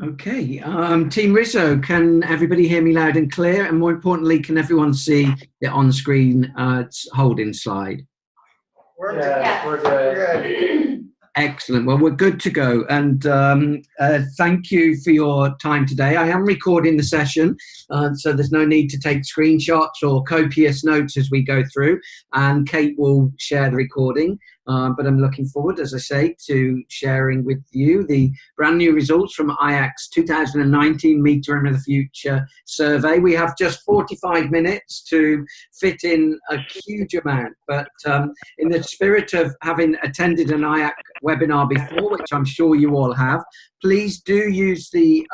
Okay, Team Rizzo, can everybody hear me loud and clear? And more importantly, can everyone see the on-screen holding slide? We're good. Excellent. Well, we're good to go. And thank you for your time today. I am recording the session, so there's no need to take screenshots or copious notes as we go through. And Kate will share the recording. But I'm looking forward, as I say, to sharing with you the brand new results from IACC's 2019 Metering of the Future survey. We have just 45 minutes to fit in a huge amount, but in the spirit of having attended an IACC webinar before, which I'm sure you all have, please do use the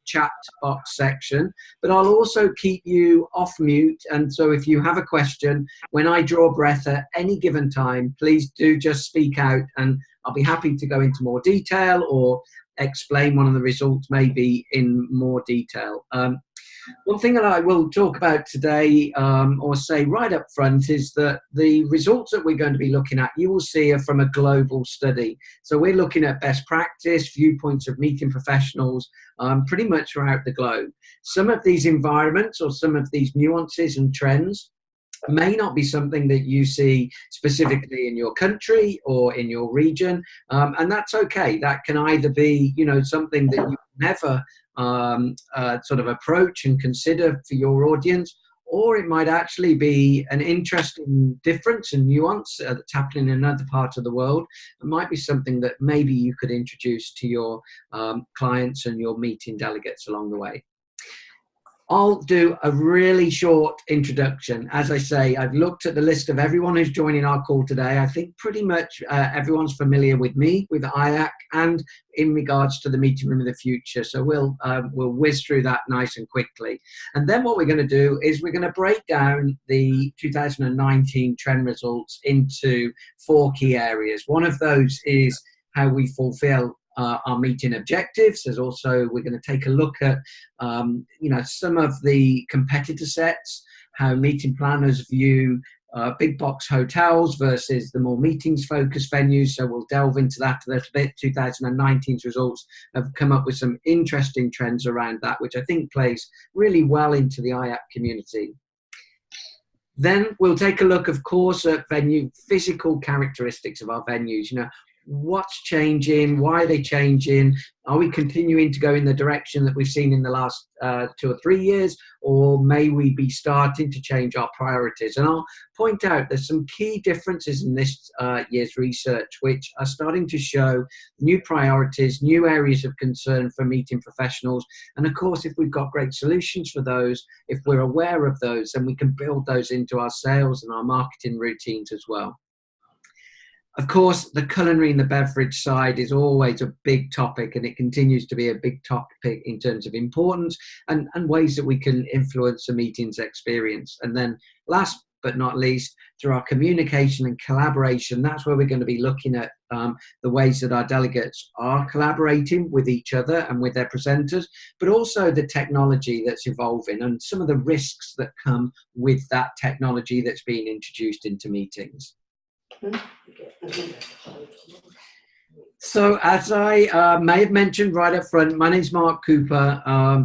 chat box section, but I'll also keep you off mute. And so if you have a question, when I draw breath at any given time, please do just speak out and I'll be happy to go into more detail or explain one of the results maybe in more detail. One thing that I will talk about today, or say right up front, is that the results that we're going to be looking at, you will see, are from a global study. So we're looking at best practice, viewpoints of meeting professionals, pretty much throughout the globe. Some of these environments or some of these nuances and trends may not be something that you see specifically in your country or in your region, and that's okay. That can either be, something that you never sort of approach and consider for your audience, or it might actually be an interesting difference and nuance that's happening in another part of the world. It might be something that maybe you could introduce to your clients and your meeting delegates along the way. I'll do a really short introduction. As I say, I've looked at the list of everyone who's joining our call today. I think pretty much everyone's familiar with me, with IACC, and in regards to the meeting room of the future. So we'll whiz through that nice and quickly. And then what we're going to do is we're going to break down the 2019 trend results into 4 key areas. One of those is how we fulfill our meeting objectives. There's also, we're going to take a look at, some of the competitor sets, how meeting planners view big box hotels versus the more meetings focused venues. So we'll delve into that a little bit. 2019's results have come up with some interesting trends around that, which I think plays really well into the IACC community. Then we'll take a look, of course, at venue physical characteristics of our venues. What's changing? Why are they changing? Are we continuing to go in the direction that we've seen in the last 2 or 3 years, or may we be starting to change our priorities? And I'll point out there's some key differences in this year's research, which are starting to show new priorities, new areas of concern for meeting professionals. And of course, if we've got great solutions for those, if we're aware of those, then we can build those into our sales and our marketing routines as well. Of course, the culinary and the beverage side is always a big topic, and it continues to be a big topic in terms of importance and ways that we can influence the meeting's experience. And then last but not least, through our communication and collaboration, that's where we're going to be looking at the ways that our delegates are collaborating with each other and with their presenters, but also the technology that's evolving and some of the risks that come with that technology that's being introduced into meetings. So as I may have mentioned right up front, my name's Mark Cooper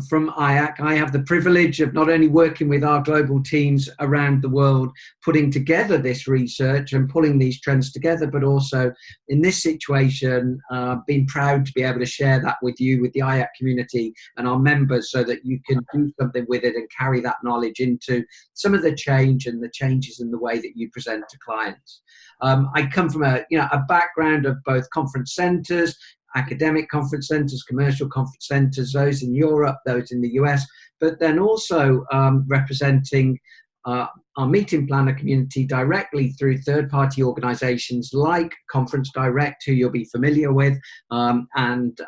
from IACC. I have the privilege of not only working with our global teams around the world, putting together this research and pulling these trends together, but also in this situation, being proud to be able to share that with you, with the IACC community and our members, so that you can do something with it and carry that knowledge into some of the change and the changes in the way that you present to clients. I come from a background of both conference centres, academic conference centres, commercial conference centres, those in Europe, those in the US, but then also representing our meeting planner community directly through third-party organisations like Conference Direct, who you'll be familiar with, and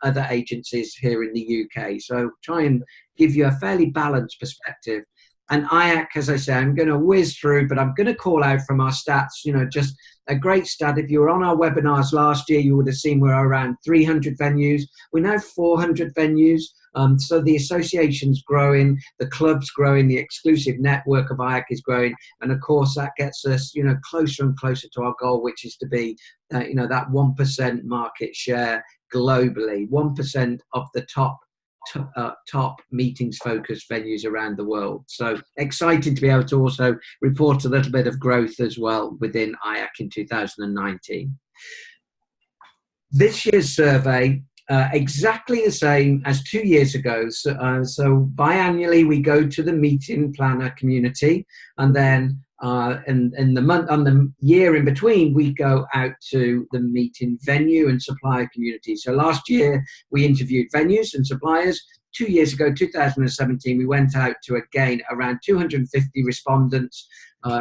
other agencies here in the UK. So try and give you a fairly balanced perspective. And IACC, as I say, I'm going to whiz through, but I'm going to call out from our stats, just a great stat. If you were on our webinars last year, you would have seen we're around 300 venues. We're now 400 venues. So the association's growing, the club's growing, the exclusive network of IACC is growing. And of course, that gets us, closer and closer to our goal, which is to be, that 1% market share globally, 1% of the top meetings focused venues around the world. So exciting to be able to also report a little bit of growth as well within IACC in 2019. This year's survey, exactly the same as 2 years ago. So biannually we go to the meeting planner community, and then in the year in between we go out to the meeting venue and supplier community. So last year we interviewed venues and suppliers. 2 years ago, 2017, we went out to again around 250 respondents,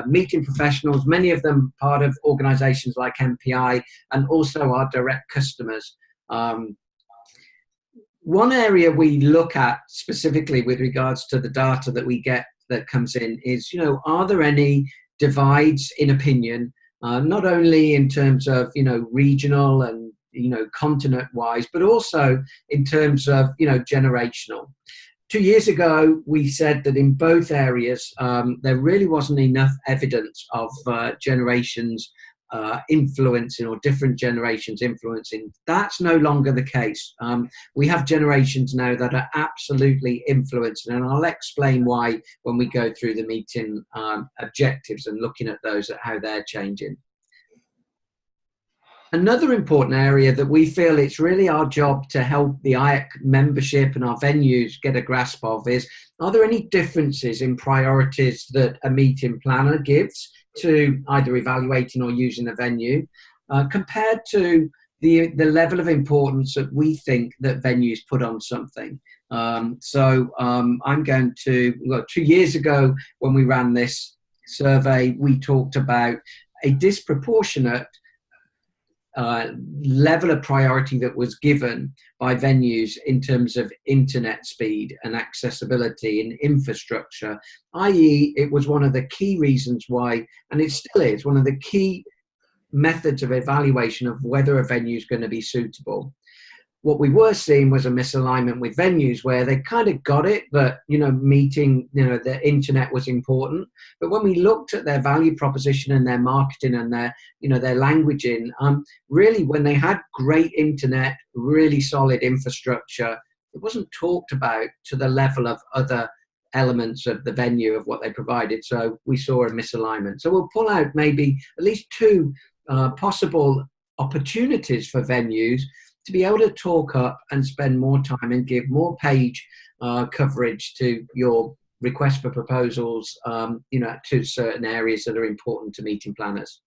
meeting professionals, many of them part of organizations like MPI, and also our direct customers. One area we look at specifically with regards to the data that we get that comes in is, are there any divides in opinion, not only in terms of, regional and, continent-wise, but also in terms of, generational. 2 years ago, we said that in both areas, there really wasn't enough evidence of generations influencing, or different generations influencing. That's no longer the case. We have generations now that are absolutely influencing, and I'll explain why when we go through the meeting objectives and looking at those, at how they're changing. Another important area that we feel it's really our job to help the IACC membership and our venues get a grasp of is, are there any differences in priorities that a meeting planner gives to either evaluating or using a venue compared to the level of importance that we think that venues put on something. I'm going to, 2 years ago when we ran this survey, we talked about a disproportionate level of priority that was given by venues in terms of internet speed and accessibility and infrastructure, i.e. it was one of the key reasons why, and it still is, one of the key methods of evaluation of whether a venue is going to be suitable. What we were seeing was a misalignment with venues where they kind of got it that, the internet was important. But when we looked at their value proposition and their marketing and their languaging, really when they had great internet, really solid infrastructure, it wasn't talked about to the level of other elements of the venue of what they provided. So we saw a misalignment. So we'll pull out maybe at least two possible opportunities for venues to be able to talk up and spend more time and give more page coverage to your request for proposals, to certain areas that are important to meeting planners.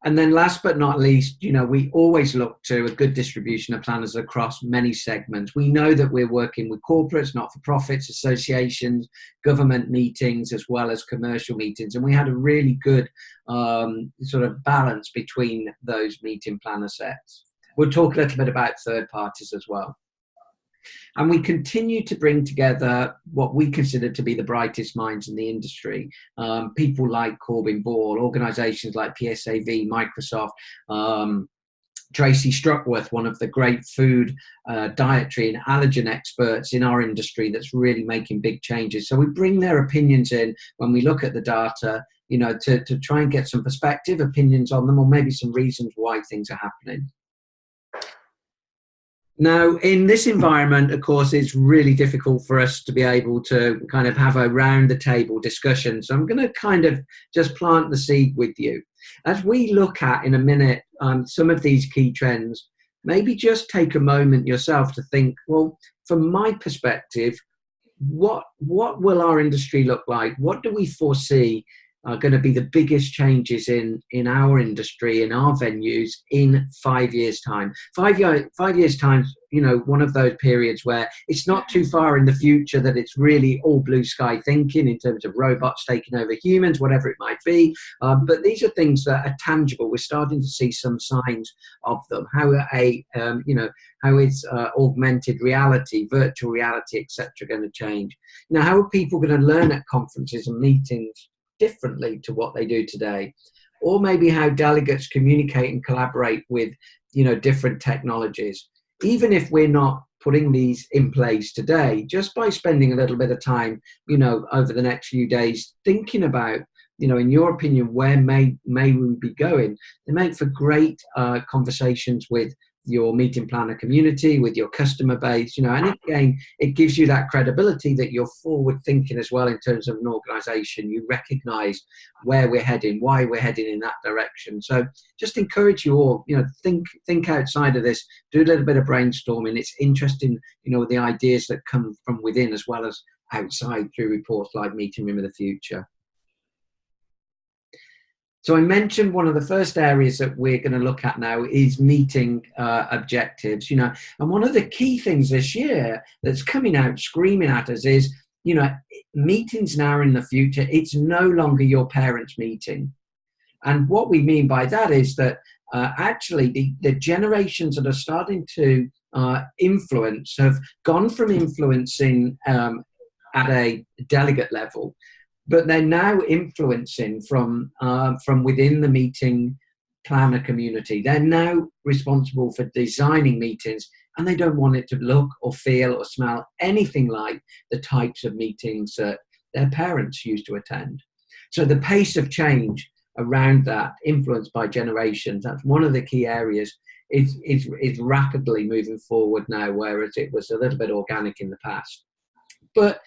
And then last but not least, we always look to a good distribution of planners across many segments. We know that we're working with corporates, not-for-profits, associations, government meetings, as well as commercial meetings. And we had a really good sort of balance between those meeting planner sets. We'll talk a little bit about third parties as well. And we continue to bring together what we consider to be the brightest minds in the industry. People like Corbin Ball, organizations like PSAV, Microsoft, Tracy Struckworth, one of the great food, dietary and allergen experts in our industry that's really making big changes. So we bring their opinions in when we look at the data, to try and get some perspective, opinions on them, or maybe some reasons why things are happening. Now, in this environment, of course, it's really difficult for us to be able to kind of have a round the table discussion. So I'm going to kind of just plant the seed with you. As we look at in a minute some of these key trends, maybe just take a moment yourself to think, well, from my perspective, what will our industry look like? What do we foresee are going to be the biggest changes in our industry, in our venues in 5 years' time? 5 years' time, one of those periods where it's not too far in the future that it's really all blue sky thinking in terms of robots taking over humans, whatever it might be. But these are things that are tangible. We're starting to see some signs of them. How is augmented reality, virtual reality, etc. going to change? Now, how are people going to learn at conferences and meetings differently to what they do today? Or maybe how delegates communicate and collaborate with different technologies. Even if we're not putting these in place today, just by spending a little bit of time over the next few days thinking about in your opinion, where may we be going? They make for great conversations with your meeting planner community, with your customer base, and again, it gives you that credibility that you're forward thinking as well in terms of an organization. You recognize where we're heading, why we're heading in that direction. So just encourage you all, think outside of this, do a little bit of brainstorming. It's interesting, the ideas that come from within as well as outside through reports like Meeting Room of the Future. So I mentioned one of the first areas that we're going to look at now is meeting objectives, and one of the key things this year that's coming out screaming at us is, meetings now in the future, it's no longer your parents' meeting. And what we mean by that is that actually the generations that are starting to influence have gone from influencing at a delegate level, but they're now influencing from within the meeting planner community. They're now responsible for designing meetings, and they don't want it to look or feel or smell anything like the types of meetings that their parents used to attend. So the pace of change around that, influenced by generations, that's one of the key areas, is rapidly moving forward now, whereas it was a little bit organic in the past. But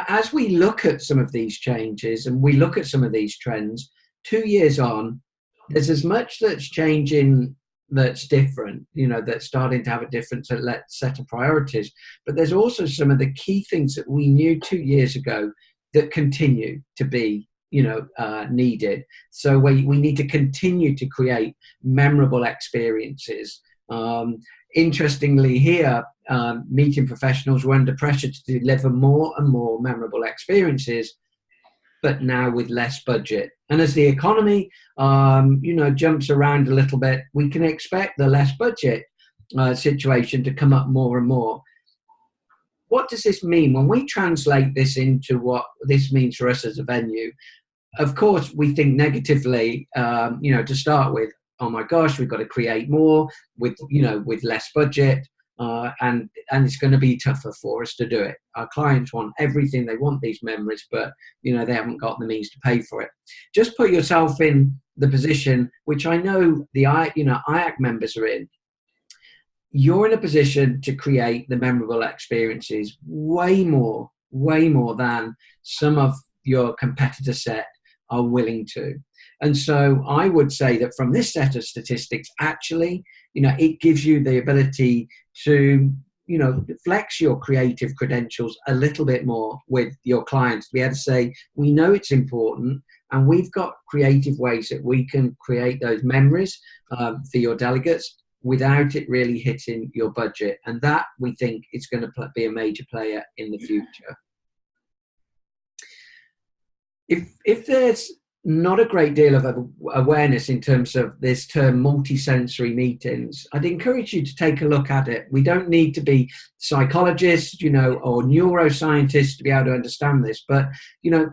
as we look at some of these changes and we look at some of these trends, 2 years on, there's as much that's changing that's different, that's starting to have a different set of priorities. But there's also some of the key things that we knew 2 years ago that continue to be, needed. So we need to continue to create memorable experiences. Interestingly here, meeting professionals were under pressure to deliver more and more memorable experiences, but now with less budget. And as the economy, jumps around a little bit, we can expect the less budget situation to come up more and more. What does this mean? When we translate this into what this means for us as a venue, of course, we think negatively, to start with. Oh my gosh, we've got to create more with less budget, and it's going to be tougher for us to do it. Our clients want everything; they want these memories, but they haven't got the means to pay for it. Just put yourself in the position, which I know the IACC members are in. You're in a position to create the memorable experiences way more than some of your competitor set are willing to. And so I would say that from this set of statistics, actually, it gives you the ability to, flex your creative credentials a little bit more with your clients, to be able to say, we know it's important, and we've got creative ways that we can create those memories for your delegates without it really hitting your budget. And that, we think, is going to be a major player in the future. If there's not a great deal of awareness in terms of this term multisensory meetings, I'd encourage you to take a look at it. We don't need to be psychologists, or neuroscientists to be able to understand this. But,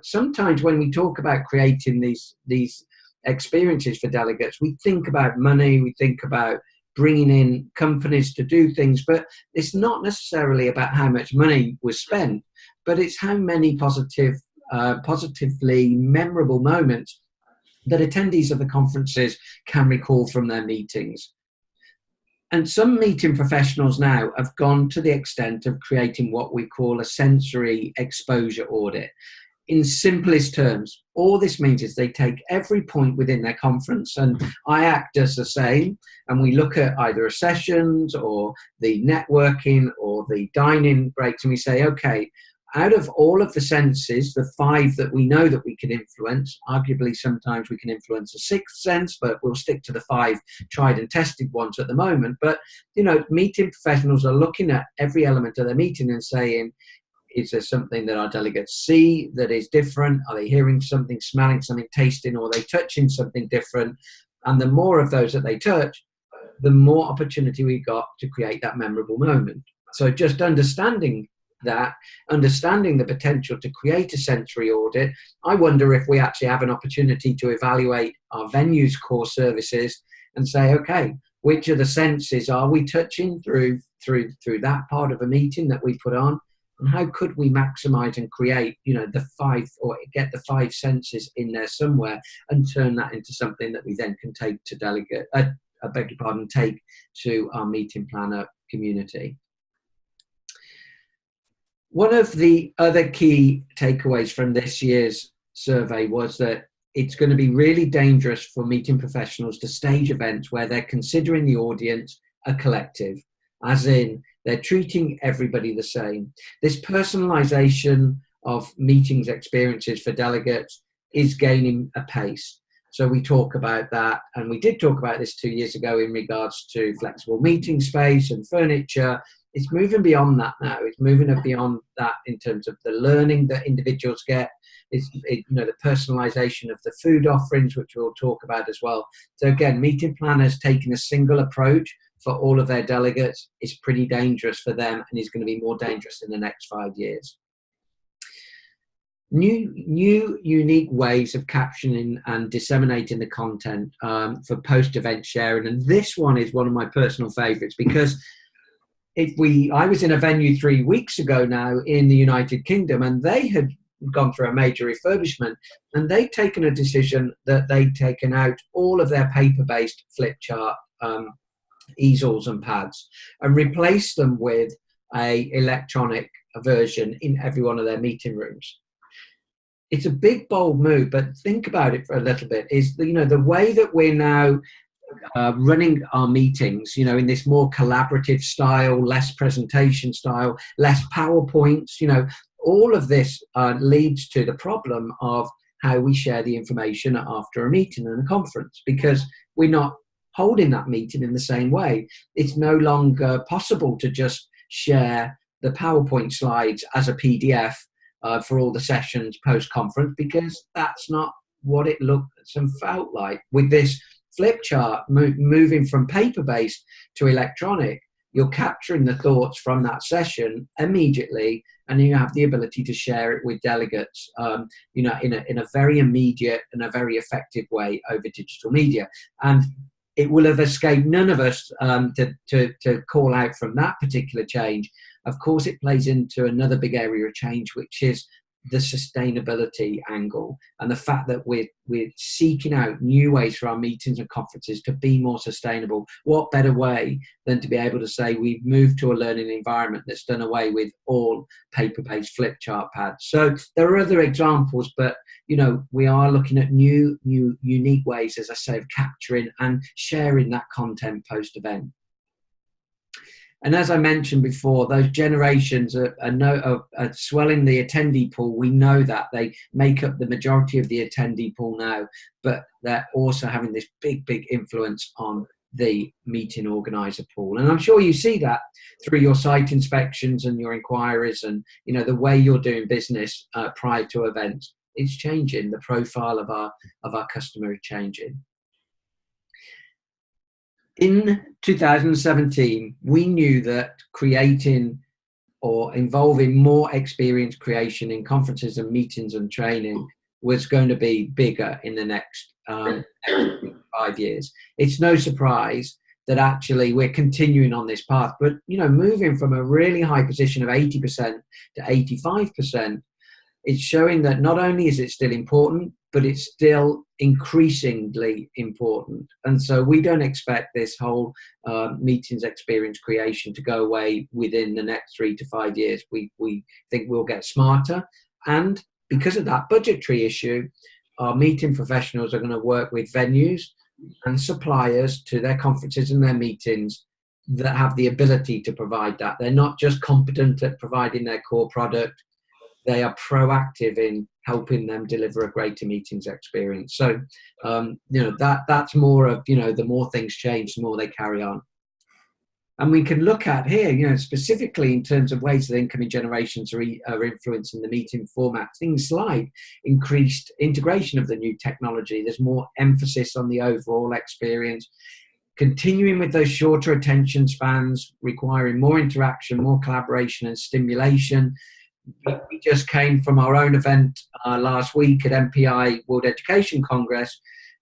sometimes when we talk about creating these experiences for delegates, we think about money, we think about bringing in companies to do things, but it's not necessarily about how much money was spent, but it's how many positively memorable moments that attendees of the conferences can recall from their meetings. And some meeting professionals now have gone to the extent of creating what we call a sensory exposure audit. In simplest terms, all this means is they take every point within their conference, and IACC does the same, and we look at either sessions or the networking or the dining breaks, and we say, okay, out of all of the senses, the 5 that we know that we can influence, arguably sometimes we can influence a 6th sense, but we'll stick to the 5 tried and tested ones at the moment. But, meeting professionals are looking at every element of their meeting and saying, is there something that our delegates see that is different? Are they hearing something, smelling something, tasting, or are they touching something different? And the more of those that they touch, the more opportunity we got to create that memorable moment. So just understanding the potential to create a sensory audit, I wonder if we actually have an opportunity to evaluate our venue's core services and say, okay, which of the senses are we touching through that part of a meeting that we put on? And how could we maximize and create, the 5, or get the 5 senses in there somewhere and turn that into something that we then can take to take to our meeting planner community. One of the other key takeaways from this year's survey was that it's going to be really dangerous for meeting professionals to stage events where they're considering the audience a collective, as in they're treating everybody the same. This personalization of meetings experiences for delegates is gaining a pace. So we talk about that, and we did talk about this 2 years ago in regards to flexible meeting space and furniture. It's moving beyond that now. It's moving beyond that in terms of the learning that individuals get. The personalization of the food offerings, which we'll talk about as well. So again, meeting planners taking a single approach for all of their delegates is pretty dangerous for them, and is going to be more dangerous in the next 5 years. New unique ways of captioning and disseminating the content for post-event sharing, and this one is one of my personal favorites, because I was in a venue 3 weeks ago now in the United Kingdom, and they had gone through a major refurbishment, and they'd taken a decision that they'd taken out all of their paper-based flip chart easels and pads and replaced them with a electronic version in every one of their meeting rooms. It's a big, bold move, but think about it for a little bit. Is the way that we're now running our meetings, in this more collaborative style, less presentation style, less PowerPoints, all of this leads to the problem of how we share the information after a meeting and a conference, because we're not holding that meeting in the same way. It's no longer possible to just share the PowerPoint slides as a PDF for all the sessions post-conference, because that's not what it looked and felt like. With this flip chart moving from paper-based to electronic, you're capturing the thoughts from that session immediately, and you have the ability to share it with delegates, in a very immediate and a very effective way over digital media. And it will have escaped none of us to call out from that particular change. Of course, it plays into another big area of change, which is the sustainability angle, and the fact that we're seeking out new ways for our meetings and conferences to be more sustainable. What better way than to be able to say we've moved to a learning environment that's done away with all paper-based flip chart pads. So there are other examples, but we are looking at new unique ways, as I say, of capturing and sharing that content post-event. And as I mentioned before, those generations are swelling the attendee pool. We know that they make up the majority of the attendee pool now, but they're also having this big influence on the meeting organizer pool. And I'm sure you see that through your site inspections and your inquiries, and the way you're doing business prior to events. It's changing. The profile of our customer is changing. In 2017, we knew that creating or involving more experience creation in conferences and meetings and training was going to be bigger in the next 5 years. It's no surprise that actually we're continuing on this path, but moving from a really high position of 80% to 85%, it's showing that not only is it still important, but it's still increasingly important. And so we don't expect this whole meetings experience creation to go away within the next 3 to 5 years. We think we'll get smarter. And because of that budgetary issue, our meeting professionals are going to work with venues and suppliers to their conferences and their meetings that have the ability to provide that. They're not just competent at providing their core product. They are proactive in helping them deliver a greater meetings experience. So, that's more of, the more things change, the more they carry on. And we can look at here, specifically in terms of ways that incoming generations are influencing the meeting format, things like increased integration of the new technology. There's more emphasis on the overall experience, continuing with those shorter attention spans, requiring more interaction, more collaboration and stimulation. We just came from our own event last week at MPI World Education Congress,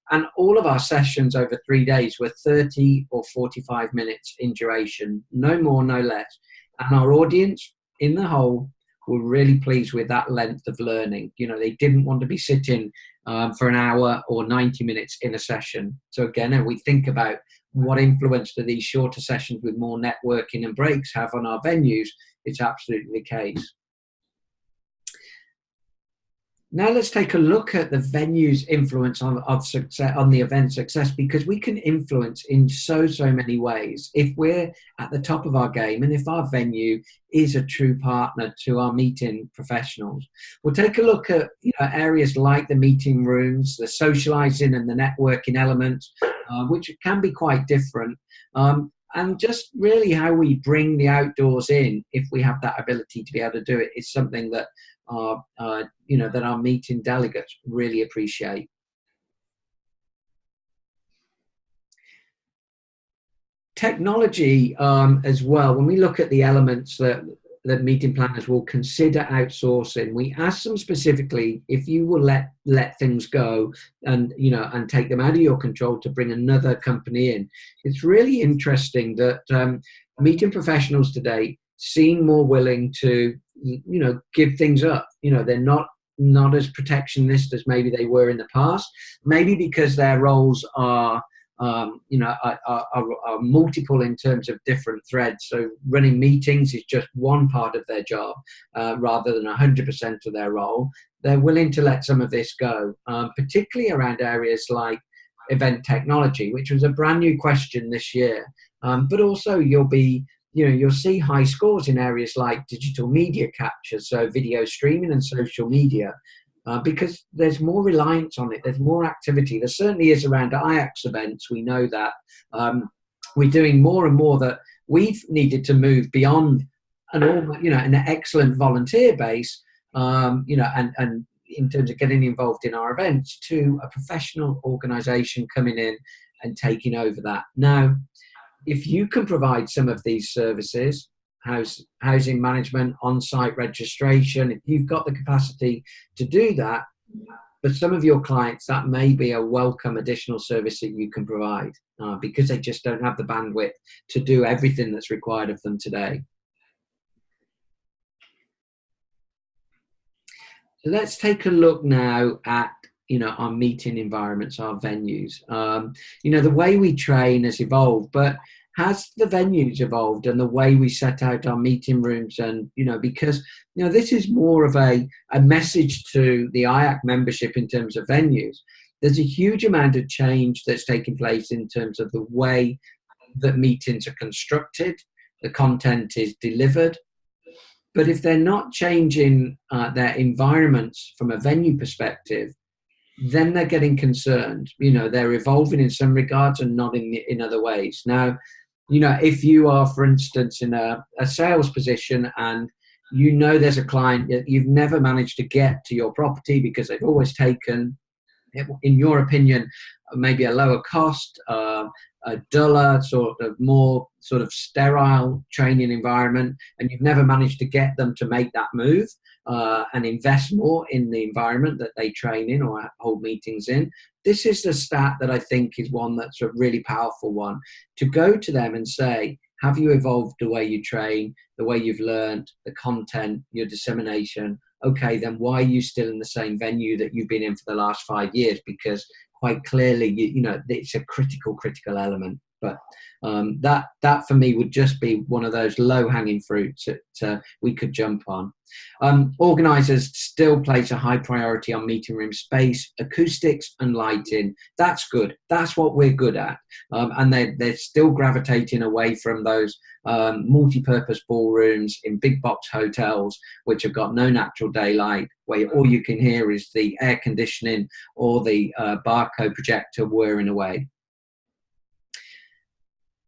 and all of our sessions over 3 days were 30 or 45 minutes in duration, no more, no less. And our audience in the whole were really pleased with that length of learning. You know, they didn't want to be sitting for an hour or 90 minutes in a session. So again, we think about what influence do these shorter sessions with more networking and breaks have on our venues. It's absolutely the case. Now let's take a look at the venue's influence of success, on the event success, because we can influence in so many ways. If we're at the top of our game and if our venue is a true partner to our meeting professionals, we'll take a look at areas like the meeting rooms, the socializing and the networking elements, which can be quite different. And just really how we bring the outdoors in, if we have that ability to be able to do it, is something that that our meeting delegates really appreciate. Technology as well. When we look at the elements that meeting planners will consider outsourcing, we ask them specifically if you will let things go and take them out of your control to bring another company in. It's really interesting that meeting professionals today seem more willing to give things up. They're not as protectionist as maybe they were in the past, maybe because their roles are multiple in terms of different threads. So running meetings is just one part of their job rather than 100% of their role. They're willing to let some of this go, particularly around areas like event technology, which was a brand new question this year. But also you'll see high scores in areas like digital media capture, so video streaming and social media, because there's more reliance on it, there's more activity. There certainly is around IACC events, we know that. We're doing more and more that we've needed to move beyond an excellent volunteer base, and in terms of getting involved in our events, to a professional organisation coming in and taking over that. Now, if you can provide some of these services, housing management, on-site registration, if you've got the capacity to do that, for some of your clients, that may be a welcome additional service that you can provide because they just don't have the bandwidth to do everything that's required of them today. So let's take a look now at our meeting environments, our venues. The way we train has evolved, but has the venues evolved and the way we set out our meeting rooms? And because this is more of a message to the IACC membership in terms of venues. There's a huge amount of change that's taking place in terms of the way that meetings are constructed, the content is delivered. But if they're not changing their environments from a venue perspective, then they're getting concerned. They're evolving in some regards and not in other ways. Now, if you are, for instance, in a sales position and there's a client that you've never managed to get to your property because they've always taken, in your opinion, maybe a lower cost, a duller, more sterile training environment, and you've never managed to get them to make that move and invest more in the environment that they train in or hold meetings in. This is the stat that I think is one that's a really powerful one, to go to them and say, have you evolved the way you train, the way you've learned, the content, your dissemination? Okay, then why are you still in the same venue that you've been in for the last 5 years? Because quite clearly, it's a critical element. But that for me would just be one of those low-hanging fruits that we could jump on. Organisers still place a high priority on meeting room space, acoustics and lighting. That's good. That's what we're good at. And they're still gravitating away from those multi-purpose ballrooms in big box hotels, which have got no natural daylight, where all you can hear is the air conditioning or the barcode projector whirring away.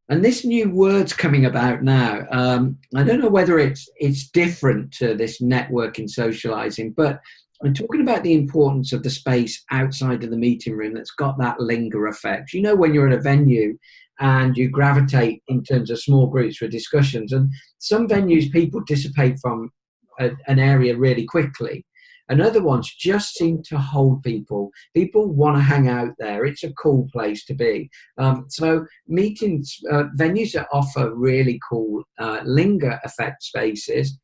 And this new word's coming about now. I don't know whether it's different to this networking, socializing, but I'm talking about the importance of the space outside of the meeting room that's got that linger effect. When you're at a venue and you gravitate in terms of small groups for discussions, and some venues people dissipate from an area really quickly, and other ones just seem to hold people. People want to hang out there. It's a cool place to be. So venues that offer really cool linger effect spaces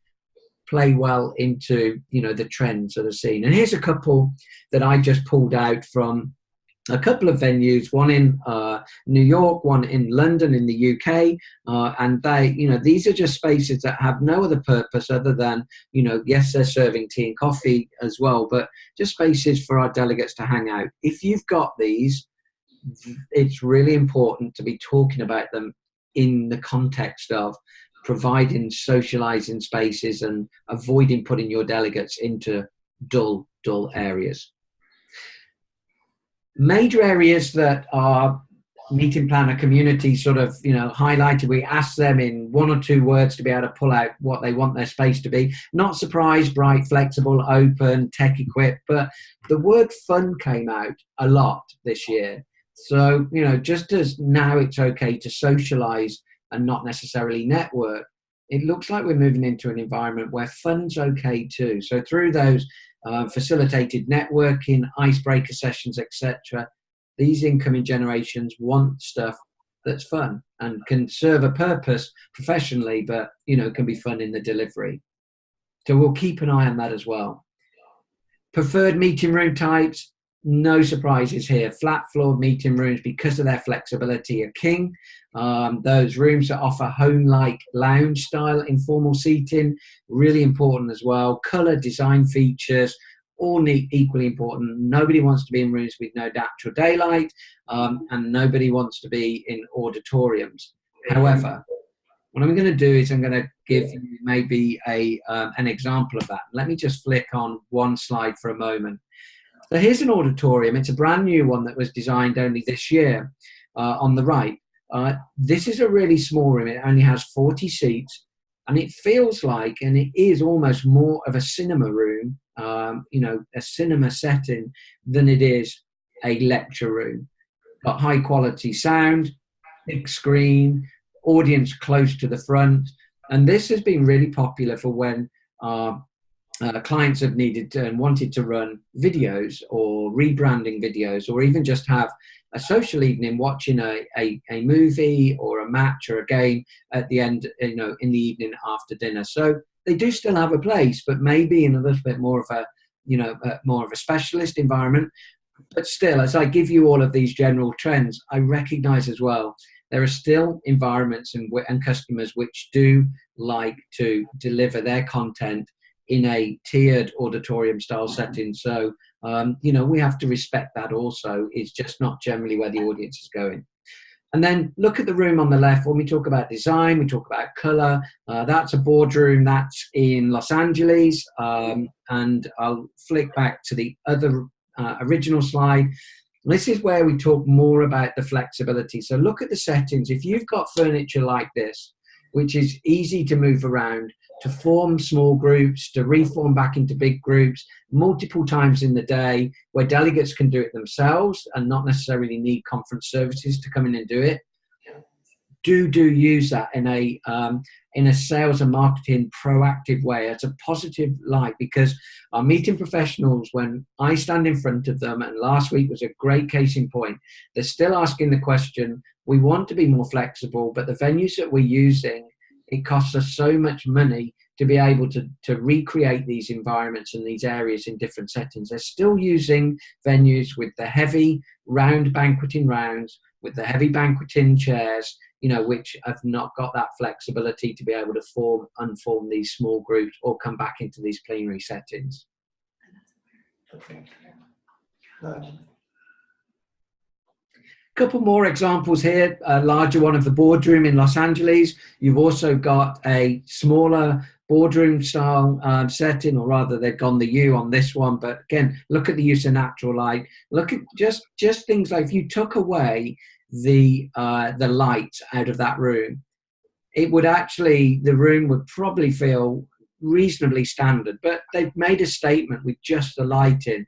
play well into, the trends that are seen. And here's a couple that I just pulled out from a couple of venues, one in New York, one in London in the UK, and these are just spaces that have no other purpose other than, yes, they're serving tea and coffee as well, but just spaces for our delegates to hang out. If you've got these, it's really important to be talking about them in the context of providing socializing spaces and avoiding putting your delegates into dull areas. Major areas that our meeting planner community sort of, highlighted, we asked them in 1 or 2 words to be able to pull out what they want their space to be. Not surprised, bright, flexible, open, tech equipped, but the word fun came out a lot this year. So, just as now it's okay to socialize and not necessarily network, it looks like we're moving into an environment where fun's okay too. So through those facilitated networking, icebreaker sessions, etc., these incoming generations want stuff that's fun and can serve a purpose professionally, but can be fun in the delivery. So we'll keep an eye on that as well. Preferred meeting room types, no surprises here. Flat floor meeting rooms, because of their flexibility, are king. Those rooms that offer home-like lounge style informal seating, really important as well. Color, design features, all equally important. Nobody wants to be in rooms with no natural daylight, and nobody wants to be in auditoriums. However, what I'm going to do is I'm going to give you maybe an example of that. Let me just flick on one slide for a moment. So here's an auditorium. It's a brand new one that was designed only this year on the right. This is a really small room. It only has 40 seats, and it feels like, and it is almost more of a cinema room, a cinema setting, than it is a lecture room. Got high quality sound, big screen, audience close to the front. And this has been really popular for when clients have needed to and wanted to run videos or rebranding videos, or even just have a social evening watching a movie or a match or a game at the end, in the evening after dinner. So they do still have a place, but maybe in a little bit more of a, more of a specialist environment. But still, as I give you all of these general trends, I recognize as well, there are still environments and customers which do like to deliver their content in a tiered auditorium style setting. So, we have to respect that also. It's just not generally where the audience is going. And then look at the room on the left. When we talk about design, we talk about color. That's a boardroom that's in Los Angeles. And I'll flick back to the other original slide. This is where we talk more about the flexibility. So look at the settings. If you've got furniture like this, which is easy to move around, to form small groups, to reform back into big groups multiple times in the day, where delegates can do it themselves and not necessarily need conference services to come in and do it, do use that in a sales and marketing proactive way. It's a positive light, because our meeting professionals, when I stand in front of them, and last week was a great case in point, they're still asking the question, we want to be more flexible, but the venues that we're using, it costs us so much money to be able to recreate these environments and these areas in different settings. They're still using venues with the heavy round banqueting rounds, with the heavy banqueting chairs, which have not got that flexibility to be able to unform these small groups or come back into these plenary settings. Couple more examples here. A larger one of the boardroom in Los Angeles. You've also got a smaller boardroom style setting, or rather they've gone the U on this one. But again, look at the use of natural light. Look at just things like, if you took away the light out of that room, the room would probably feel reasonably standard. But they've made a statement with just the lighting,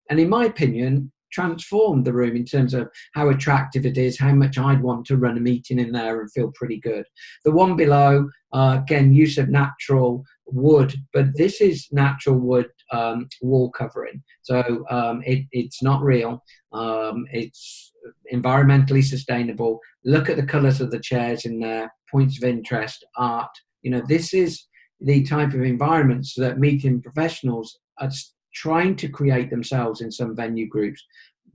and in my opinion, transformed the room in terms of how attractive it is, how much I'd want to run a meeting in there and feel pretty good. The one below, again, use of natural wood, but this is natural wood wall covering. So it's not real. It's environmentally sustainable. Look at the colors of the chairs in there, points of interest, art. This is the type of environments that meeting professionals are trying to create themselves in some venue groups.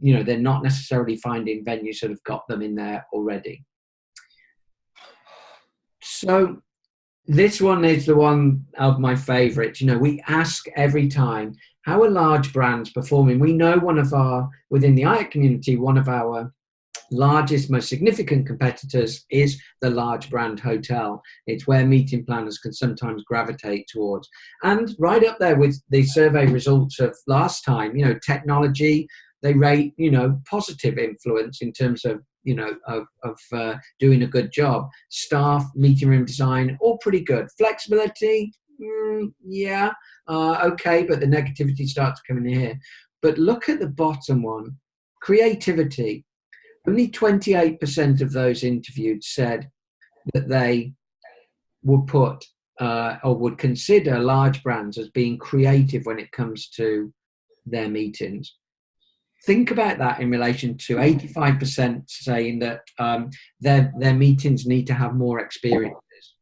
You know, they're not necessarily finding venues that have got them in there already. So this one is the one of my favorites. You know, we ask every time, how are large brands performing? We know within the IACC community, one of our largest, most significant competitors is the large brand hotel. It's where meeting planners can sometimes gravitate towards. And right up there with the survey results of last time, you know, technology, they rate, you know, positive influence in terms of, you know, of doing a good job. Staff, meeting room design, all pretty good. Flexibility, yeah, okay, but the negativity starts coming in here. But look at the bottom one, creativity. Only 28% of those interviewed said that they would put or would consider large brands as being creative when it comes to their meetings. Think about that in relation to 85% saying that their meetings need to have more experiences.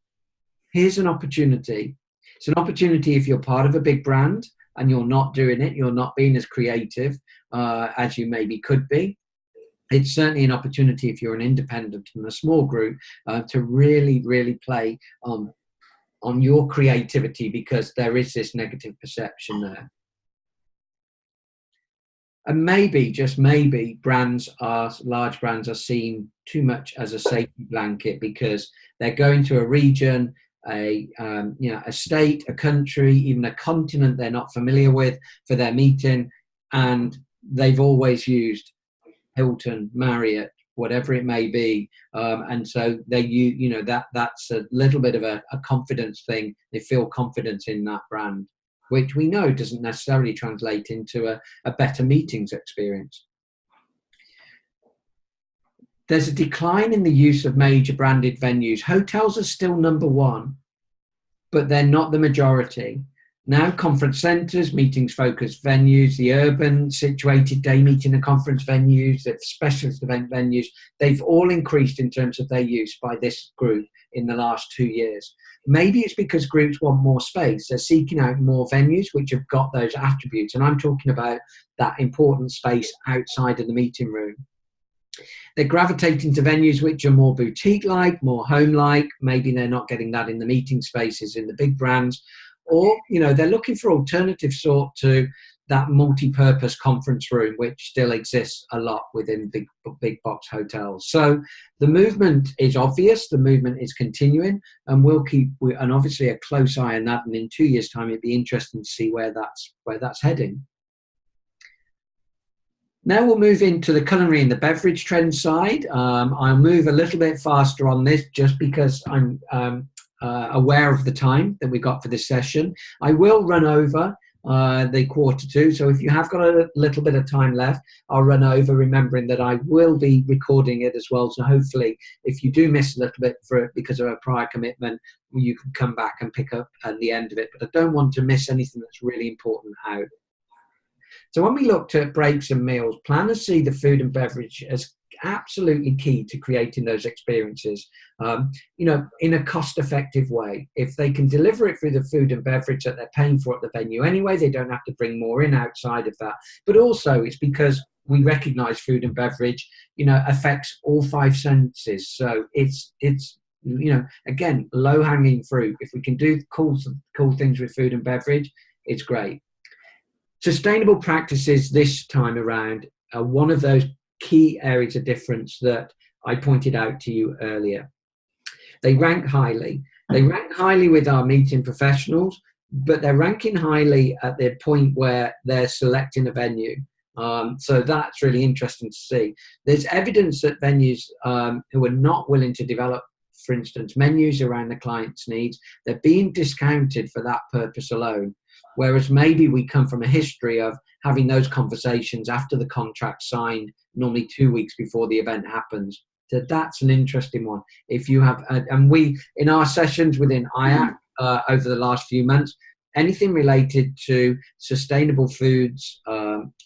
Here's an opportunity. It's an opportunity if you're part of a big brand and you're not doing it, you're not being as creative as you maybe could be. It's certainly an opportunity if you're an independent and a small group to really, really play on your creativity, because there is this negative perception there. And maybe, just maybe, large brands are seen too much as a safety blanket because they're going to a region, a state, a country, even a continent they're not familiar with for their meeting, and they've always used Hilton, Marriott, whatever it may be, and so that's a little bit of a confidence thing. They feel confidence in that brand, which we know doesn't necessarily translate into a better meetings experience. There's a decline in the use of major branded venues. Hotels are still number one, but they're not the majority. Now, conference centres, meetings-focused venues, the urban situated day meeting and conference venues, the specialist event venues, they've all increased in terms of their use by this group in the last 2 years. Maybe it's because groups want more space. They're seeking out more venues which have got those attributes. And I'm talking about that important space outside of the meeting room. They're gravitating to venues which are more boutique-like, more home-like. Maybe they're not getting that in the meeting spaces in the big brands. Or, you know, they're looking for alternative sort to that multi-purpose conference room, which still exists a lot within big box hotels. So the movement is obvious, the movement is continuing, and we'll keep, and obviously a close eye on that. And in 2 years' time, it'd be interesting to see where that's heading. Now we'll move into the culinary and the beverage trend side. I'll move a little bit faster on this just because I'm aware of the time that we got for this session. I will run over the 1:45, so if you have got a little bit of time left, I'll run over, remembering that I will be recording it as well. So hopefully, if you do miss a little bit because of a prior commitment, you can come back and pick up at the end of it. But I don't want to miss anything that's really important out. So when we looked at breaks and meals, planners see the food and beverage as absolutely key to creating those experiences, in a cost-effective way. If they can deliver it through the food and beverage that they're paying for at the venue anyway, they don't have to bring more in outside of that. But also it's because we recognize food and beverage, affects all five senses. So it's again, low-hanging fruit. If we can do cool things with food and beverage, it's great. Sustainable practices this time around are one of those key areas of difference that I pointed out to you earlier. They rank highly. They rank highly with our meeting professionals, but they're ranking highly at the point where they're selecting a venue. So that's really interesting to see. There's evidence that venues who are not willing to develop, for instance, menus around the client's needs, they're being discounted for that purpose alone. Whereas maybe we come from a history of having those conversations after the contract's signed, normally 2 weeks before the event happens. So that's an interesting one. If you have, and we, in our sessions within IACC over the last few months, anything related to sustainable foods,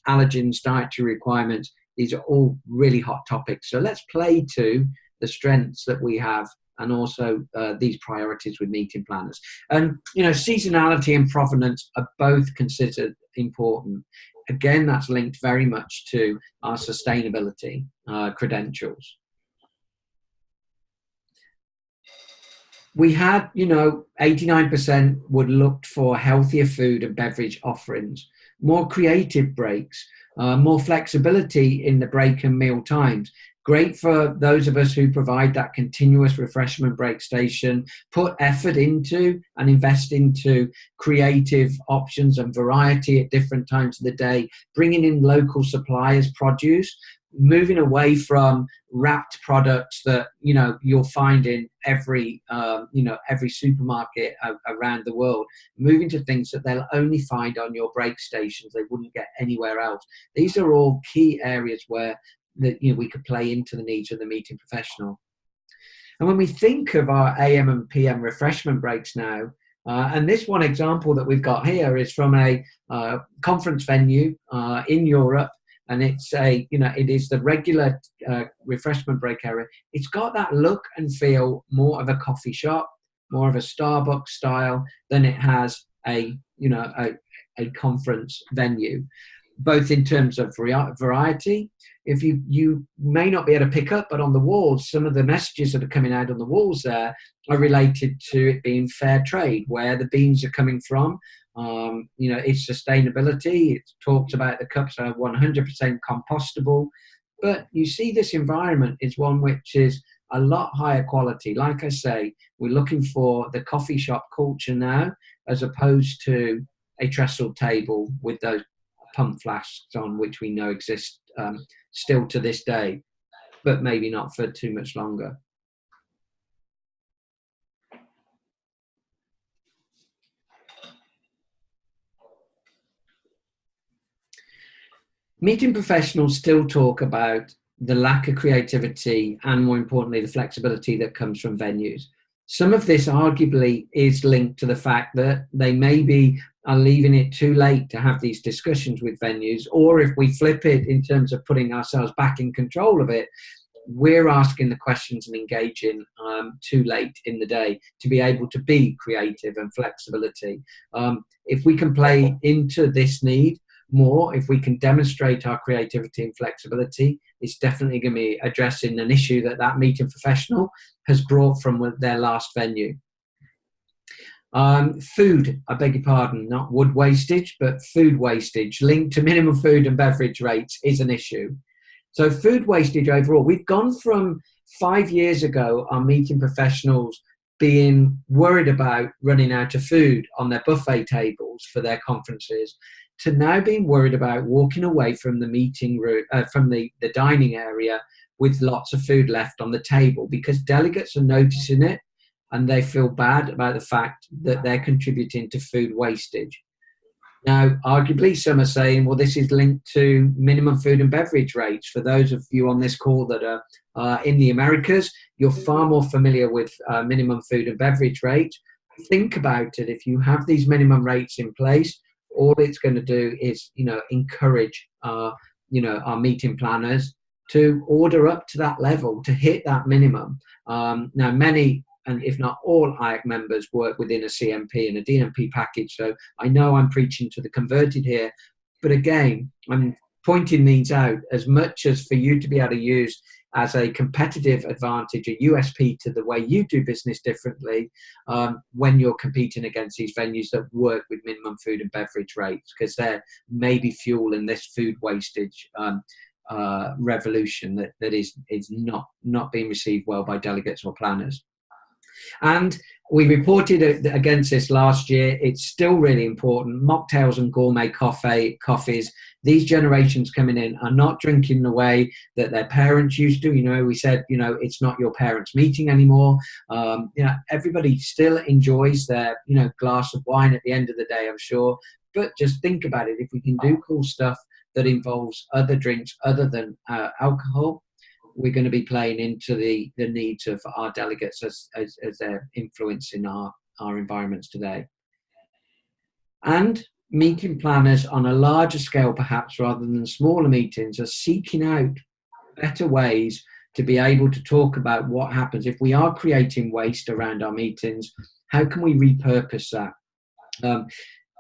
allergens, dietary requirements, these are all really hot topics. So let's play to the strengths that we have and also these priorities with meeting planners. And, seasonality and provenance are both considered important. Again, that's linked very much to our sustainability credentials. We had, 89% would look for healthier food and beverage offerings, more creative breaks, more flexibility in the break and meal times. Great for those of us who provide that continuous refreshment break station, put effort into and invest into creative options and variety at different times of the day, bringing in local suppliers, produce, moving away from wrapped products that you'll find in every supermarket around the world, moving to things that they'll only find on your break stations, they wouldn't get anywhere else. These are all key areas where we could play into the needs of the meeting professional. And when we think of our AM and PM refreshment breaks now, and this one example that we've got here is from a conference venue in Europe. And it's it is the regular refreshment break area. It's got that look and feel more of a coffee shop, more of a Starbucks style than it has a conference venue, both in terms of variety. If you may not be able to pick up, but on the walls, some of the messages that are coming out on the walls there are related to it being fair trade, where the beans are coming from. It's sustainability. It talks about the cups are 100% compostable, but you see this environment is one which is a lot higher quality. Like I say, we're looking for the coffee shop culture now, as opposed to a trestle table with those pump flasks on, which we know exist still to this day, but maybe not for too much longer. Meeting professionals still talk about the lack of creativity and, more importantly, the flexibility that comes from venues. Some of this arguably is linked to the fact that they maybe are leaving it too late to have these discussions with venues, or if we flip it in terms of putting ourselves back in control of it, we're asking the questions and engaging too late in the day to be able to be creative and flexibility. If we can play into this need more, if we can demonstrate our creativity and flexibility, it's definitely going to be addressing an issue that meeting professional has brought from their last venue. Food, I beg your pardon, not wood wastage, but food wastage linked to minimum food and beverage rates is an issue. So food wastage overall, we've gone from 5 years ago, our meeting professionals being worried about running out of food on their buffet tables for their conferences, to now being worried about walking away from the meeting room, from the dining area with lots of food left on the table, because delegates are noticing it and they feel bad about the fact that they're contributing to food wastage. Now, arguably, some are saying, well, this is linked to minimum food and beverage rates. For those of you on this call that are in the Americas, you're far more familiar with minimum food and beverage rates. Think about it. If you have these minimum rates in place, all it's going to do is, encourage our meeting planners to order up to that level, to hit that minimum. Now, many, and if not all IACC members work within a CMP and a DMP package. So I know I'm preaching to the converted here, but again, I'm pointing these out as much as for you to be able to use as a competitive advantage, a USP to the way you do business differently when you're competing against these venues that work with minimum food and beverage rates, because they're maybe fueling this food wastage revolution that is not being received well by delegates or planners. And we reported against this last year. It's still really important. Mocktails and gourmet coffees. These generations coming in are not drinking the way that their parents used to. We said, it's not your parents' meeting anymore. Everybody still enjoys their, glass of wine at the end of the day, I'm sure. But just think about it. If we can do cool stuff that involves other drinks other than alcohol, we're going to be playing into the needs of our delegates as they're influencing our environments today. And meeting planners on a larger scale, perhaps, rather than smaller meetings, are seeking out better ways to be able to talk about what happens if we are creating waste around our meetings. How can we repurpose that?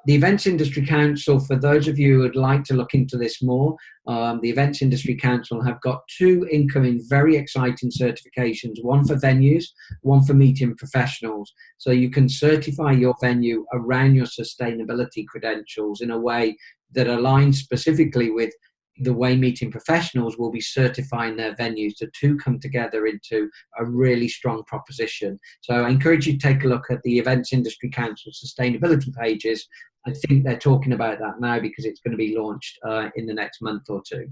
The Events Industry Council, for those of you who would like to look into this more, the Events Industry Council have got 2 incoming very exciting certifications, one for venues, one for meeting professionals. So you can certify your venue around your sustainability credentials in a way that aligns specifically with the way meeting professionals will be certifying their venues. The 2 come together into a really strong proposition. So I encourage you to take a look at the Events Industry Council sustainability pages. I think they're talking about that now because it's going to be launched in the next month or 2.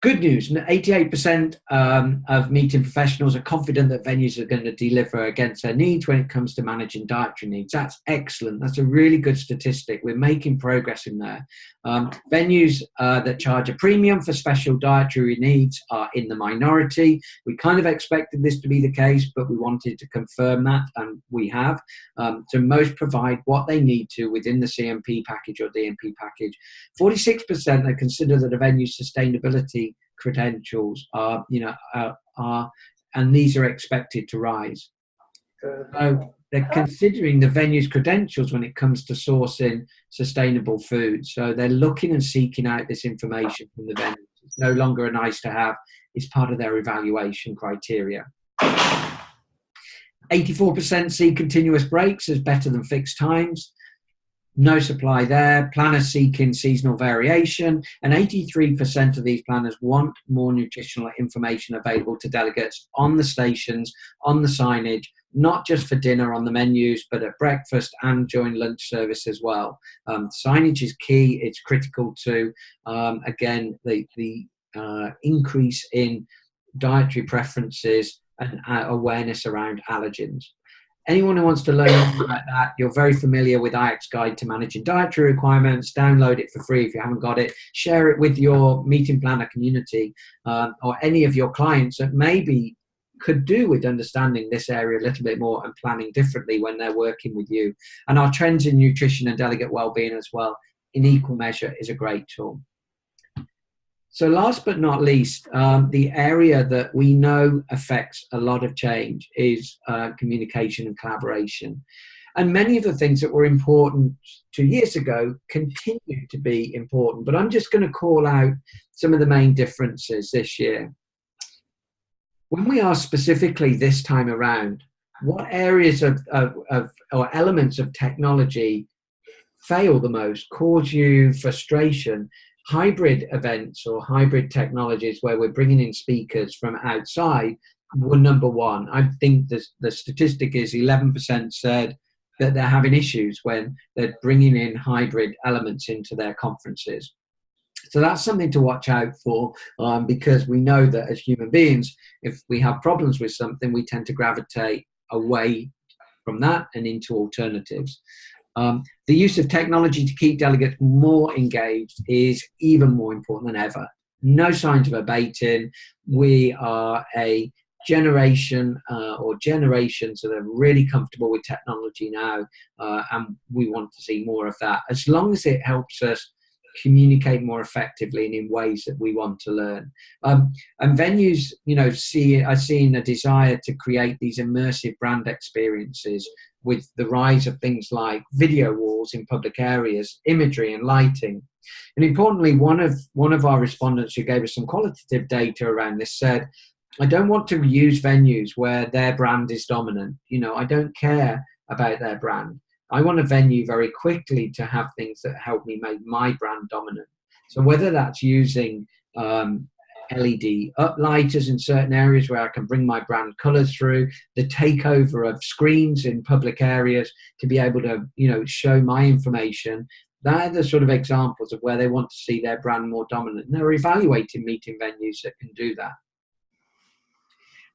Good news, 88% of meeting professionals are confident that venues are going to deliver against their needs when it comes to managing dietary needs. That's excellent. That's a really good statistic. We're making progress in there. Venues that charge a premium for special dietary needs are in the minority. We kind of expected this to be the case, but we wanted to confirm that, and we have. So most provide what they need to within the CMP package or DMP package. 46% they consider that a venue's sustainability credentials are, and these are expected to rise. So they're considering the venue's credentials when it comes to sourcing sustainable food. So they're looking and seeking out this information from the venues. It's no longer a nice to have, it's part of their evaluation criteria. 84% see continuous breaks as better than fixed times. No supply there. Planners seeking seasonal variation, and 83% of these planners want more nutritional information available to delegates on the stations, on the signage, not just for dinner on the menus, but at breakfast and during lunch service as well. Signage is key. It's critical to, again, the increase in dietary preferences and awareness around allergens. Anyone who wants to learn more about that, you're very familiar with IACC's Guide to Managing Dietary Requirements. Download it for free if you haven't got it. Share it with your meeting planner community or any of your clients that maybe could do with understanding this area a little bit more and planning differently when they're working with you. And our trends in nutrition and delegate wellbeing as well, in equal measure, is a great tool. So last but not least, the area that we know affects a lot of change is communication and collaboration. And many of the things that were important 2 years ago continue to be important, but I'm just going to call out some of the main differences this year. When we ask specifically this time around, what areas or elements of technology fail the most, cause you frustration? Hybrid events or hybrid technologies where we're bringing in speakers from outside were number 1. I think the statistic is 11% said that they're having issues when they're bringing in hybrid elements into their conferences. So that's something to watch out for, because we know that as human beings, if we have problems with something, we tend to gravitate away from that and into alternatives. The use of technology to keep delegates more engaged is even more important than ever. No signs of abating. We are a generation or generations that are really comfortable with technology now, and we want to see more of that, as long as it helps us communicate more effectively and in ways that we want to learn. And venues, are seeing a desire to create these immersive brand experiences with the rise of things like video walls in public areas, imagery and lighting. And importantly, one of our respondents who gave us some qualitative data around this said, I don't want to use venues where their brand is dominant. I don't care about their brand. I want a venue very quickly to have things that help me make my brand dominant. So whether that's using LED uplighters in certain areas where I can bring my brand colors through, the takeover of screens in public areas to be able to, show my information. They're the sort of examples of where they want to see their brand more dominant. And they're evaluating meeting venues that can do that.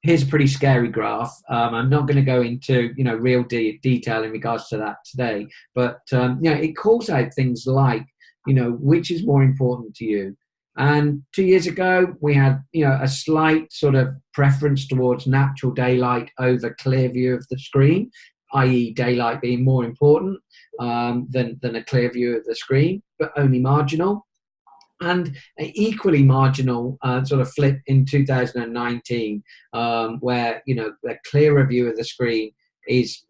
Here's a pretty scary graph. I'm not going to go into, real detail in regards to that today, but, it calls out things like, which is more important to you. And 2 years ago, we had, a slight sort of preference towards natural daylight over clear view of the screen, i.e. daylight being more important than a clear view of the screen, but only marginal. And an equally marginal sort of flip in 2019, where a clearer view of the screen is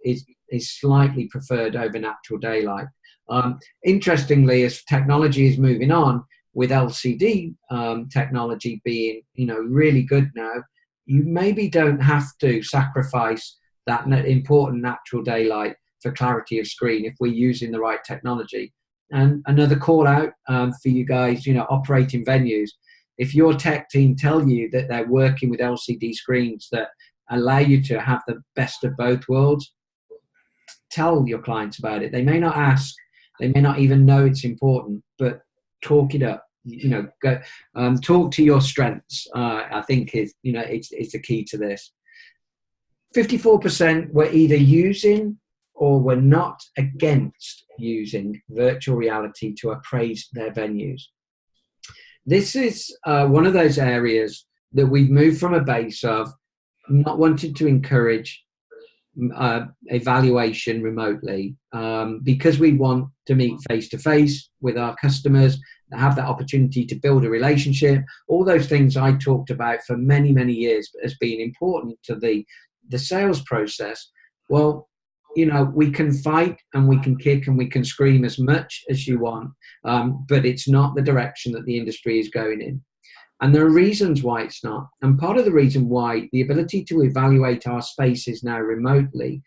slightly preferred over natural daylight. Interestingly, as technology is moving on, with LCD technology being really good now, you maybe don't have to sacrifice that important natural daylight for clarity of screen if we're using the right technology. And another call out for you guys, operating venues. If your tech team tell you that they're working with LCD screens that allow you to have the best of both worlds, tell your clients about it. They may not ask, they may not even know it's important, but talk it up. Go talk to your strengths. I think it's the key to this. 54% were either using or were not against using virtual reality to appraise their venues. This is one of those areas that we've moved from a base of not wanting to encourage evaluation remotely because we want to meet face-to-face with our customers, have that opportunity to build a relationship. All those things I talked about for many, many years as being important to the sales process. Well, we can fight and we can kick and we can scream as much as you want, but it's not the direction that the industry is going in. And there are reasons why it's not. And part of the reason why the ability to evaluate our spaces now remotely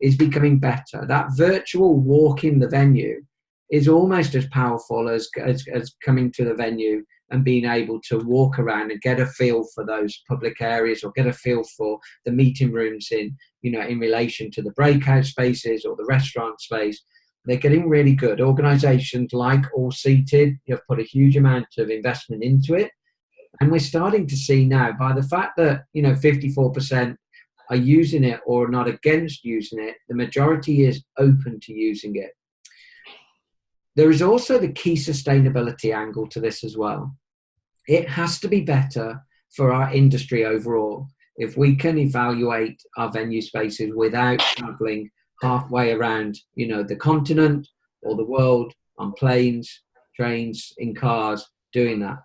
is becoming better. That virtual walk in the venue is almost as powerful as coming to the venue and being able to walk around and get a feel for those public areas or get a feel for the meeting rooms in relation to the breakout spaces or the restaurant space. They're getting really good. Organizations like All Seated have put a huge amount of investment into it. And we're starting to see now, by the fact that 54% are using it or not against using it, the majority is open to using it. There is also the key sustainability angle to this as well. It has to be better for our industry overall. If we can evaluate our venue spaces without traveling halfway around, the continent or the world on planes, trains, in cars, doing that.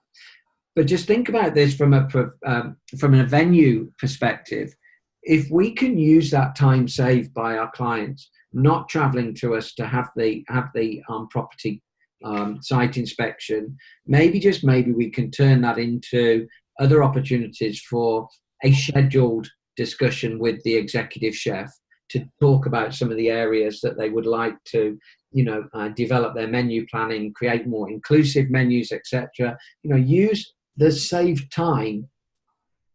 But just think about this from a venue perspective. If we can use that time saved by our clients not traveling to us to have the property site inspection, maybe we can turn that into other opportunities for a scheduled discussion with the executive chef to talk about some of the areas that they would like to develop their menu planning, create more inclusive menus, etc. Use the saved time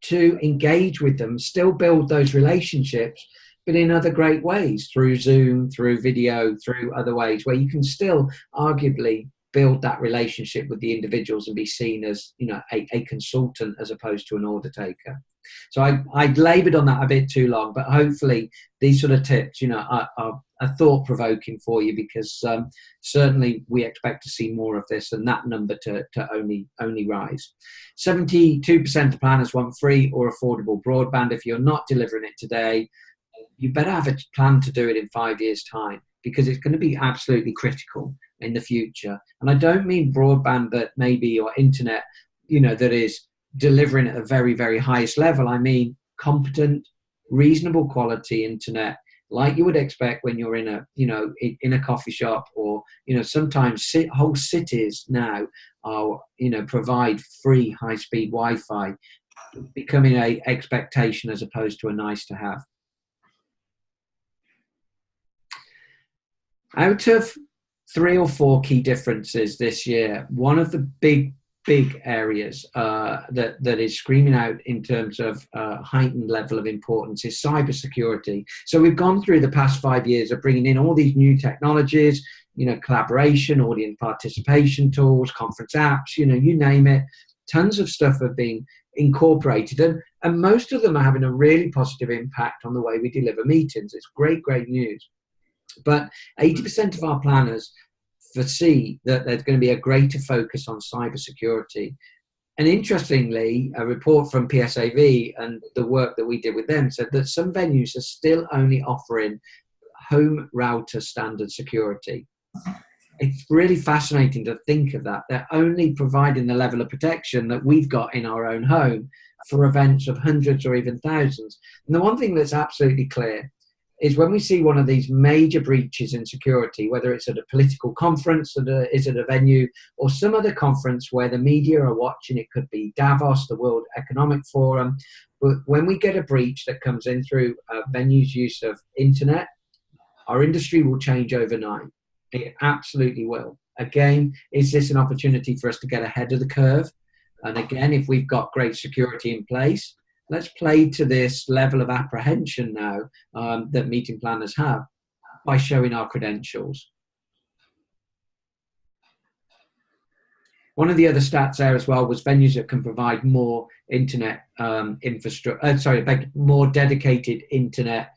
to engage with them, still build those relationships, but in other great ways, through Zoom, through video, through other ways where you can still arguably build that relationship with the individuals and be seen as a consultant as opposed to an order taker. So I labored on that a bit too long, but hopefully these sort of tips are thought-provoking for you, because certainly we expect to see more of this and that number to only rise. 72% of planners want free or affordable broadband. If you're not delivering it today, you better have a plan to do it in 5 years' time, because it's going to be absolutely critical in the future. And I don't mean broadband that maybe your internet, that is delivering at the very, very highest level. I mean competent, reasonable quality internet, like you would expect when you're in a coffee shop, or sometimes whole cities now are provide free high-speed Wi-Fi, becoming a expectation as opposed to a nice to have. Out of 3 or 4 key differences this year, one of the big areas that is screaming out in terms of heightened level of importance is cybersecurity. So we've gone through the past 5 years of bringing in all these new technologies, collaboration, audience participation tools, conference apps, you name it. Tons of stuff have been incorporated, and most of them are having a really positive impact on the way we deliver meetings. It's great news. But 80% of our planners foresee that there's going to be a greater focus on cybersecurity. And interestingly, a report from PSAV and the work that we did with them said that some venues are still only offering home router standard security. It's really fascinating to think of that. They're only providing the level of protection that we've got in our own home for events of hundreds or even thousands. And the one thing that's absolutely clear is when we see one of these major breaches in security, whether it's at a political conference, is at a venue, or some other conference where the media are watching, it could be Davos, the World Economic Forum, but when we get a breach that comes in through a venue's use of internet, our industry will change overnight. It absolutely will. Again, is this an opportunity for us to get ahead of the curve? And again, if we've got great security in place, let's play to this level of apprehension now that meeting planners have by showing our credentials. One of the other stats there as well was venues that can provide more internet infrastructure, more dedicated internet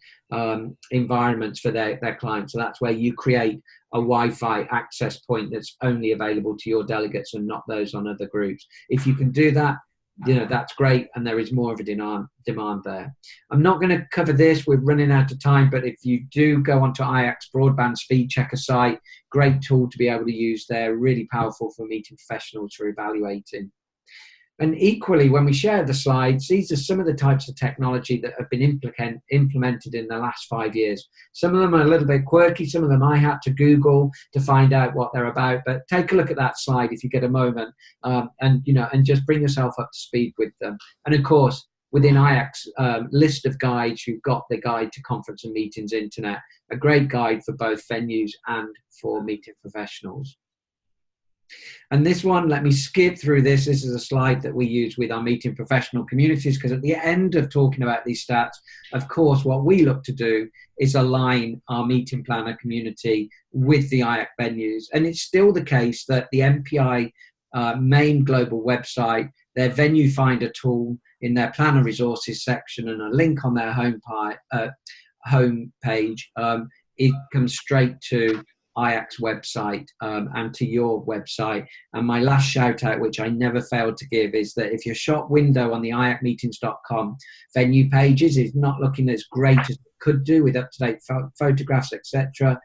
environments for their clients. So that's where you create a Wi-Fi access point that's only available to your delegates and not those on other groups. If you can do that, that's great, and there is more of a demand there. I'm not going to cover this, we're running out of time, but if you do go onto IACC Broadband Speed Checker site, great tool to be able to use there, really powerful for meeting professionals for evaluating. And equally, when we share the slides, these are some of the types of technology that have been implemented in the last 5 years. Some of them are a little bit quirky. Some of them I had to Google to find out what they're about. But take a look at that slide if you get a moment, and just bring yourself up to speed with them. And of course, within IACC's list of guides, you've got the guide to conference and meetings internet, a great guide for both venues and for meeting professionals. And this one, let me skip through this. This is a slide that we use with our meeting professional communities, because at the end of talking about these stats, of course, what we look to do is align our meeting planner community with the IACC venues. And it's still the case that the MPI main global website, their venue finder tool in their planner resources section and a link on their home page, it comes straight to IACC's website and to your website. And my last shout out, which I never failed to give, is that if your shop window on the iaccmeetings.com venue pages is not looking as great as it could do with up-to-date photographs, etc.,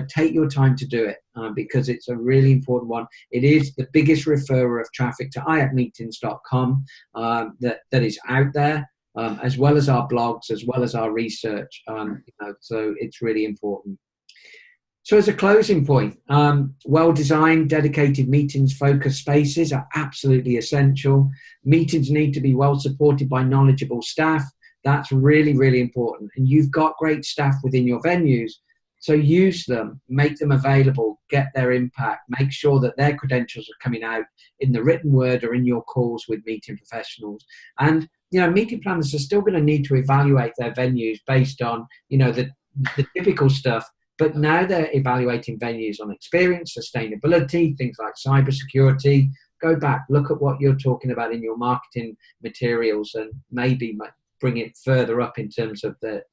take your time to do it because it's a really important one. It is the biggest referrer of traffic to iaccmeetings.com that is out there, as well as our blogs, as well as our research. So it's really important. So as a closing point, well-designed, dedicated meetings-focused spaces are absolutely essential. Meetings need to be well supported by knowledgeable staff. That's really, really important. And you've got great staff within your venues, so use them, make them available, get their impact, make sure that their credentials are coming out in the written word or in your calls with meeting professionals. And, meeting planners are still going to need to evaluate their venues based on, the typical stuff. But now they're evaluating venues on experience, sustainability, things like cybersecurity. Go back, look at what you're talking about in your marketing materials, and maybe bring it further up in terms of the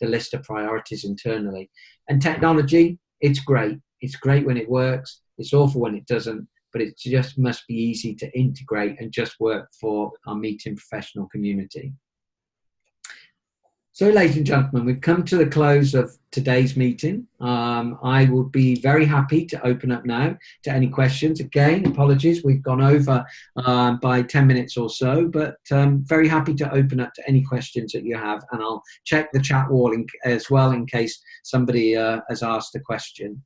list of priorities internally. And technology, it's great. It's great when it works. It's awful when it doesn't. But it just must be easy to integrate and just work for our meeting professional community. So, ladies and gentlemen, we've come to the close of today's meeting. I will be very happy to open up now to any questions. Again, apologies, we've gone over by 10 minutes or so, but very happy to open up to any questions that you have. And I'll check the chat wall as well in case somebody has asked a question.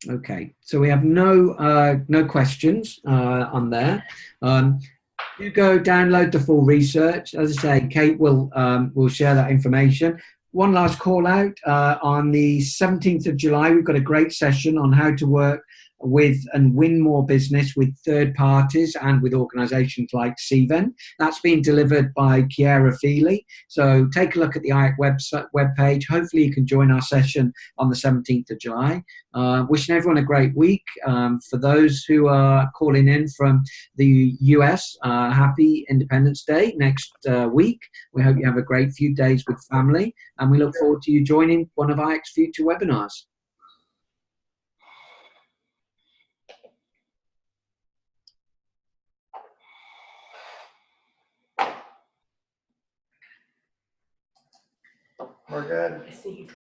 Okay, so we have no questions on there. You go download the full research. As I say, Kate will share that information. One last call out on the 17th of July. We've got a great session on how to work with and win more business with third parties and with organisations like CVEN. That's been delivered by Chiara Feely. So take a look at the IACC webpage. Hopefully you can join our session on the 17th of July. Wishing everyone a great week. For those who are calling in from the US, happy Independence Day next week. We hope you have a great few days with family, and we look forward to you joining one of IACC's future webinars. We're good.